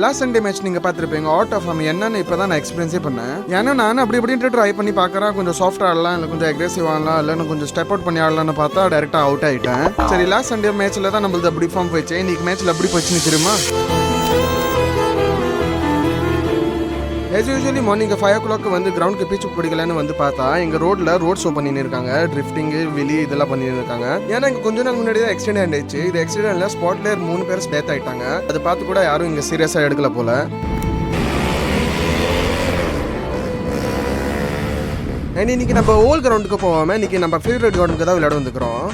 Last Sunday match நீங்க பார்த்துருப்பீங்க. Out of form என்னன்னு இப்பதான் நான் எக்ஸ்பீரியன்ஸே பண்ணேன். ஏன்னா நான் அப்படி இப்படின்ட்டு ட்ரை பண்ணி பார்க்கறேன், கொஞ்சம் சாஃப்டா ஆடலாம், இல்லை கொஞ்சம் அக்ரெசிவ் ஆடலாம், இல்லை கொஞ்சம் ஸ்டெப் அவுட் பண்ணி ஆடலாம்னு பார்த்தா டேரக்டா அவுட் ஆயிட்டேன். சரி, லாஸ்ட் சண்டே மேட்ச்ல தான் நம்மளுக்கு அப்படி ஃபார்ம் போயிடுச்சு. இன்னைக்கு மேட்ச்ல அப்படி போச்சுன்னு தெரியுமா? as usually மார்னிங் 5 o'clock வந்து கிரவுண்டுக்கு பீச்சு பிடிக்கலன்னு வந்து பார்த்தா எங்க ரோட் ஷோ பண்ணின்னு இருக்காங்க. ட்ரிஃப்டிங் வெளி இதெல்லாம் பண்ணிட்டு இருக்காங்க. ஏன்னா இங்க கொஞ்ச நாள் முன்னாடி தான் ஆக்சிடென்ட் ஆயிடுச்சு. இது ஆக்சிடென்ட்ல ஸ்பாட்ல 3 பேர் டெத் ஆயிட்டாங்க. அதை பார்த்து கூட யாரும் இங்க சீரியஸா எடுக்கல போல. இன்னைக்கு நம்ம ஓல்ட் கிரவுண்டுக்கு போவாம இன்னைக்கு நம்ம ஃபேவரட் கிரவுண்டுக்கு தான் விளையாட வந்துக்கிறோம்.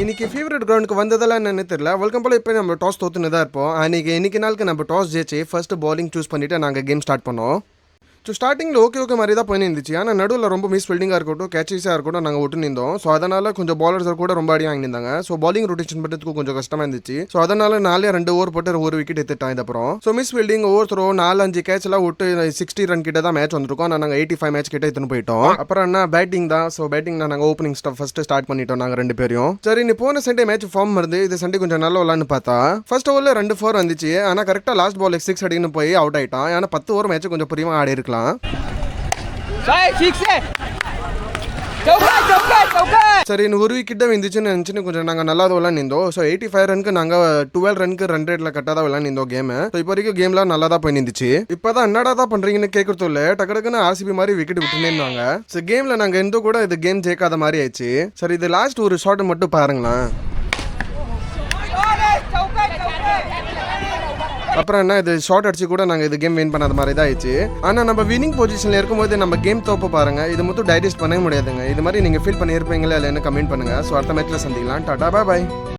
இன்னைக்கு ஃபேவரட் கிரவுண்டுக்கு வந்ததெல்லாம் என்னன்னு தெரியல. வழக்கம் போல இப்போ நம்ம டாஸ் தோத்துன்னு தான் இருப்போம். இன்னைக்கு நாளுக்கு நம்ம டாஸ் ஜெயிச்சு ஃபர்ஸ்ட் பாலிங் சூஸ் பண்ணிட்டு நாங்கள் கேம் ஸ்டார்ட் பண்ணோம். ஸோ ஸ்டார்டிங்கில் ஓகே மாதிரி தான் போய் இருந்துச்சு. ஆனால் நடுவில் ரொம்ப மிஸ் ஃபீல்டிங்காக இருக்கட்டும், கேச்சஸாக இருக்கட்டும் நாங்கள் விட்டு நின்றோம். ஸோ அதனால் கொஞ்சம் பாலர்ஸ் கூட ரொம்ப அடி வாங்கியிருந்தாங்க. ஸோ பாலிங் ரொட்டேஷன் பண்ணுறதுக்கு கொஞ்சம் கஷ்டமாக இருந்துச்சு. ஸோ அதனால் 2 ஓவர் போட்டு 1 விக்கெட் எடுத்துட்டான். அப்புறம் so miss fielding over throw 4-5 கேட்ச்லாம் விட்டு 60 ரன் கிட்ட தான் மேட்ச் வந்திருக்கோம். ஆனால் நாங்கள் 85 மேட்ச் கிட்ட எடுத்துன்னு போயிட்டோம். அப்புறம் என்ன பேட்டிங் தான். ஸோ பேட்டிங் நாங்கள் ஓப்பனிங் ஃபர்ஸ்ட் ஸ்டார்ட் பண்ணிட்டோம் நாங்கள் 2 பேரும். சரி, நீ போன சண்டே மேட்ச் ஃபார்ம் வருது. இது சண்டே கொஞ்சம் நல்லா விளான்னு பார்த்தா ஃபர்ஸ்ட் ஓவரில் 2 4 வந்துச்சு. ஆனால் கரெக்டாக லாஸ்ட் பால் 6 அடின்னு போய் அவுட் ஆயிட்டான். ஆனால் 10 ஓவர் மேட்ச் கொஞ்சம் புரியமா ஆடி இருக்கலாம். சரி, இன்னும் 1 விக்கெட் தான் வந்துச்சுன்னு நினச்சின்னு கொஞ்சம் நாங்கள் நல்லா தான் விளாண்டிருந்தோம். ஸோ 85 ரனுக்கு நாங்கள் 12 ரனுக்கு ரன் ரேட்ல கரெக்டாக தான் விளாண்டிருந்தோம் கேம். ஸோ இப்போ வரைக்கும் கேம்லாம் நல்லா தான் போய் நின்றுச்சு. இப்போ தான் என்னடா தான் பண்ணுறீங்கன்னு கேட்கறதும் இல்லை, டக்குன்னு ஆர்சிபி மாதிரி விக்கெட் விட்டுனே இருந்தாங்க. ஸோ கேமில் நாங்கள் எந்த கூட இது கேம் ஜெயிக்காத மாதிரி ஆயிடுச்சு. சரி, இது லாஸ்ட் ஒரு ஷாட் மட்டும் பாருங்களேன். அப்புறம் என்ன, இது ஷார்ட் அடிச்சு கூட நாங்கள் இது கேம் வின் பண்ணாத மாதிரி தான் ஆயிடுச்சு. ஆனால் நம்ம வினிங் பொசிஷனில் இருக்கும்போது நம்ம கேம் தோப்ப பாருங்க, இது மட்டும் டைஜஸ்ட் பண்ணவே முடியாதுங்க. இது மாதிரி நீங்கள் ஃபீல் பண்ணியிருப்பீங்களா இல்லைன்னு கமெண்ட் பண்ணுங்க. ஸோ அடுத்த மேட்ச்ல சந்திக்கலாம். டாடா, பாய்.